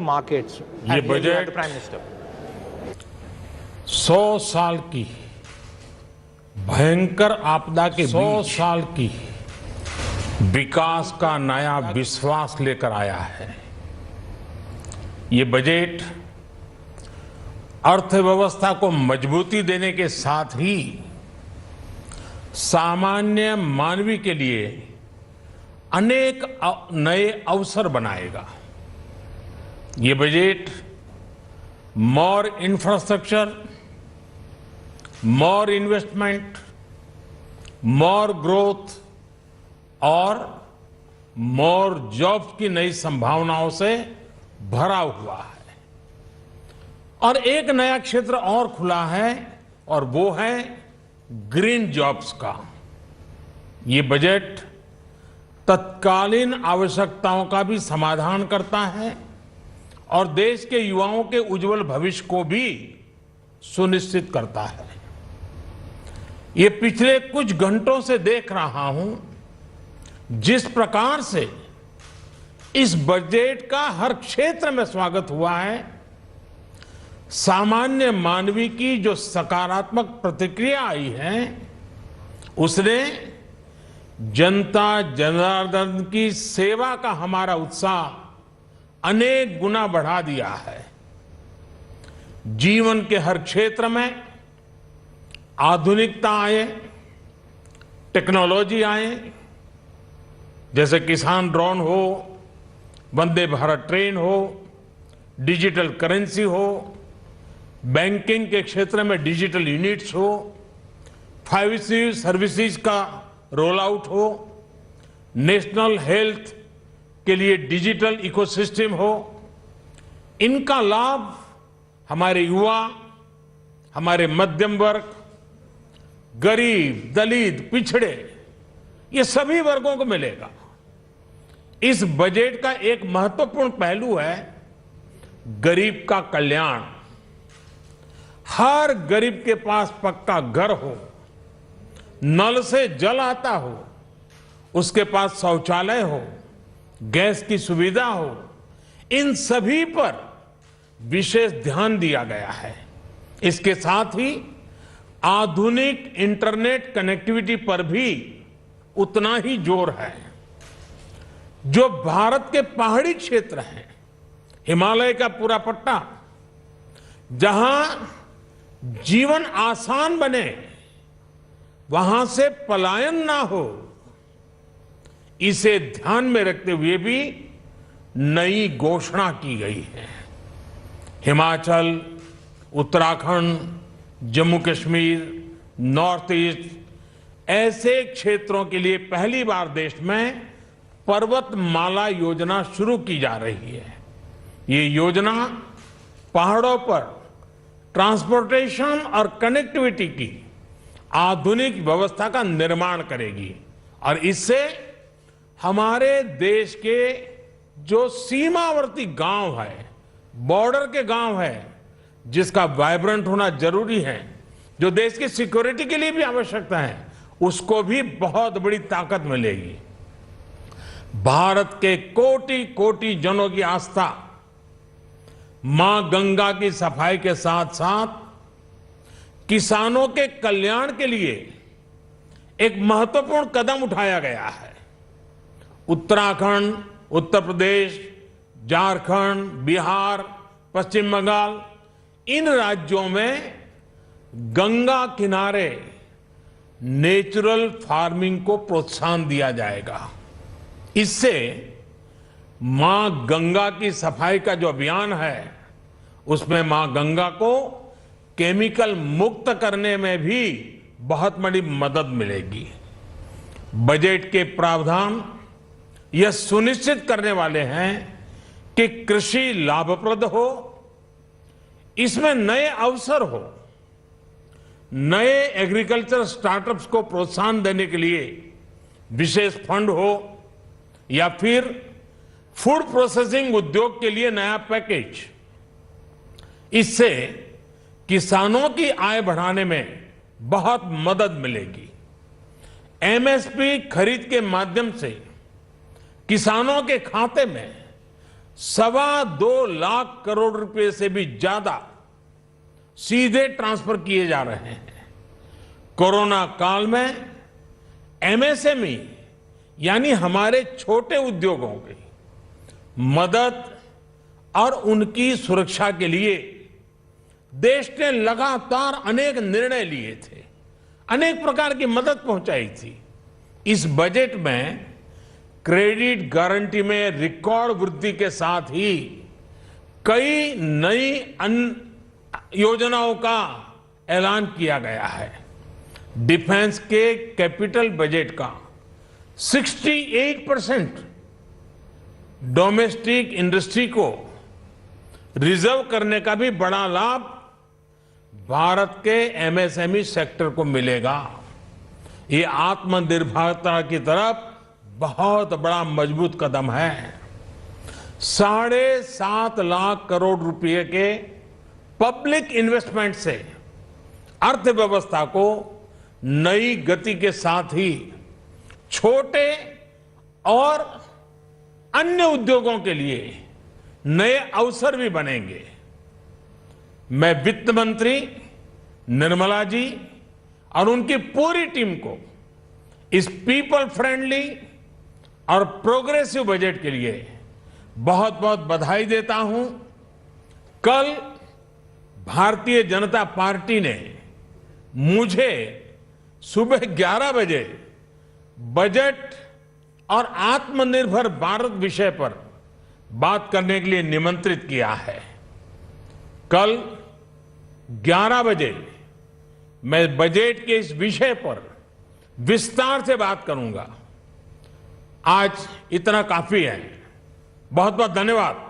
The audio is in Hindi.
markets ये and here you have budget the Prime Minister. 100 साल की भयंकर आपदा के 100 साल की विकास का नया विश्वास लेकर आया है। ये बजट अर्थव्यवस्था को मजबूती देने के साथ ही सामान्य मानवी के लिए अनेक नए अवसर बनाएगा। ये बजट मोर इंफ्रास्ट्रक्चर, मोर इन्वेस्टमेंट, मोर ग्रोथ और मोर जॉब्स की नई संभावनाओं से भरा हुआ है। और एक नया क्षेत्र और खुला है और वो है ग्रीन जॉब्स का। ये बजट तत्कालीन आवश्यकताओं का भी समाधान करता है और देश के युवाओं के उज्जवल भविष्य को भी सुनिश्चित करता है। ये पिछले कुछ घंटों से देख रहा हूं जिस प्रकार से इस बजट का हर क्षेत्र में स्वागत हुआ है। सामान्य मानवी की जो सकारात्मक प्रतिक्रिया आई है उसने जनता जनार्दन की सेवा का हमारा उत्साह अनेक गुना बढ़ा दिया है। जीवन के हर क्षेत्र में आधुनिकता आए, टेक्नोलॉजी आए, जैसे किसान ड्रोन हो, वंदे भारत ट्रेन हो, डिजिटल करेंसी हो, बैंकिंग के क्षेत्र में डिजिटल यूनिट्स हो, 5G सर्विसेज का रोल आउट हो, नेशनल हेल्थ के लिए डिजिटल इकोसिस्टम हो। इनका लाभ हमारे युवा, हमारे मध्यम वर्ग, गरीब, दलित, पिछड़े, ये सभी वर्गों को मिलेगा। इस बजट का एक महत्वपूर्ण पहलू है गरीब का कल्याण। हर गरीब के पास पक्का घर हो, नल से जल आता हो, उसके पास शौचालय हो, गैस की सुविधा हो, इन सभी पर विशेष ध्यान दिया गया है। इसके साथ ही आधुनिक इंटरनेट कनेक्टिविटी पर भी उतना ही जोर है। जो भारत के पहाड़ी क्षेत्र हैं, हिमालय का पूरा पट्टा, जहां जीवन आसान बने, वहां से पलायन ना हो, इसे ध्यान में रखते हुए भी नई घोषणा की गई है। हिमाचल, उत्तराखंड, जम्मू कश्मीर, नॉर्थ ईस्ट ऐसे क्षेत्रों के लिए पहली बार देश में पर्वतमाला योजना शुरू की जा रही है। ये योजना पहाड़ों पर ट्रांसपोर्टेशन और कनेक्टिविटी की आधुनिक व्यवस्था का निर्माण करेगी और इससे हमारे देश के जो सीमावर्ती गांव है, बॉर्डर के गांव है, जिसका वाइब्रेंट होना जरूरी है, जो देश की सिक्योरिटी के लिए भी आवश्यकता है, उसको भी बहुत बड़ी ताकत मिलेगी। भारत के कोटि कोटि जनों की आस्था मां गंगा की सफाई के साथ साथ किसानों के कल्याण के लिए एक महत्वपूर्ण कदम उठाया गया है। उत्तराखंड, उत्तर प्रदेश, झारखंड, बिहार, पश्चिम बंगाल, इन राज्यों में गंगा किनारे नेचुरल फार्मिंग को प्रोत्साहन दिया जाएगा। इससे मां गंगा की सफाई का जो अभियान है उसमें मां गंगा को केमिकल मुक्त करने में भी बहुत बड़ी मदद मिलेगी। बजट के प्रावधान यह सुनिश्चित करने वाले हैं कि कृषि लाभप्रद हो, इसमें नए अवसर हो, नए एग्रीकल्चर स्टार्टअप्स को प्रोत्साहन देने के लिए विशेष फंड हो या फिर फूड प्रोसेसिंग उद्योग के लिए नया पैकेज। इससे किसानों की आय बढ़ाने में बहुत मदद मिलेगी। एमएसपी खरीद के माध्यम से किसानों के खाते में 2.25 करोड़ रुपए से भी ज्यादा सीधे ट्रांसफर किए जा रहे हैं। कोरोना काल में एमएसएमई यानी हमारे छोटे उद्योगों की मदद और उनकी सुरक्षा के लिए देश ने लगातार अनेक निर्णय लिए थे, अनेक प्रकार की मदद पहुंचाई थी। इस बजट में क्रेडिट गारंटी में रिकॉर्ड वृद्धि के साथ ही कई नई योजनाओं का ऐलान किया गया है। डिफेंस के कैपिटल बजट का 68% डोमेस्टिक इंडस्ट्री को रिजर्व करने का भी बड़ा लाभ भारत के एमएसएमई सेक्टर को मिलेगा। ये आत्मनिर्भरता की तरफ बहुत बड़ा मजबूत कदम है। 7.5 लाख करोड़ रुपए के पब्लिक इन्वेस्टमेंट से अर्थव्यवस्था को नई गति के साथ ही छोटे और अन्य उद्योगों के लिए नए अवसर भी बनेंगे। मैं वित्त मंत्री निर्मला जी और उनकी पूरी टीम को इस पीपल फ्रेंडली और प्रोग्रेसिव बजट के लिए बहुत बहुत बधाई देता हूं। कल भारतीय जनता पार्टी ने मुझे सुबह 11 बजे बजट और आत्मनिर्भर भारत विषय पर बात करने के लिए निमंत्रित किया है। कल 11 बजे मैं बजट के इस विषय पर विस्तार से बात करूंगा। आज इतना काफी है। बहुत बहुत धन्यवाद।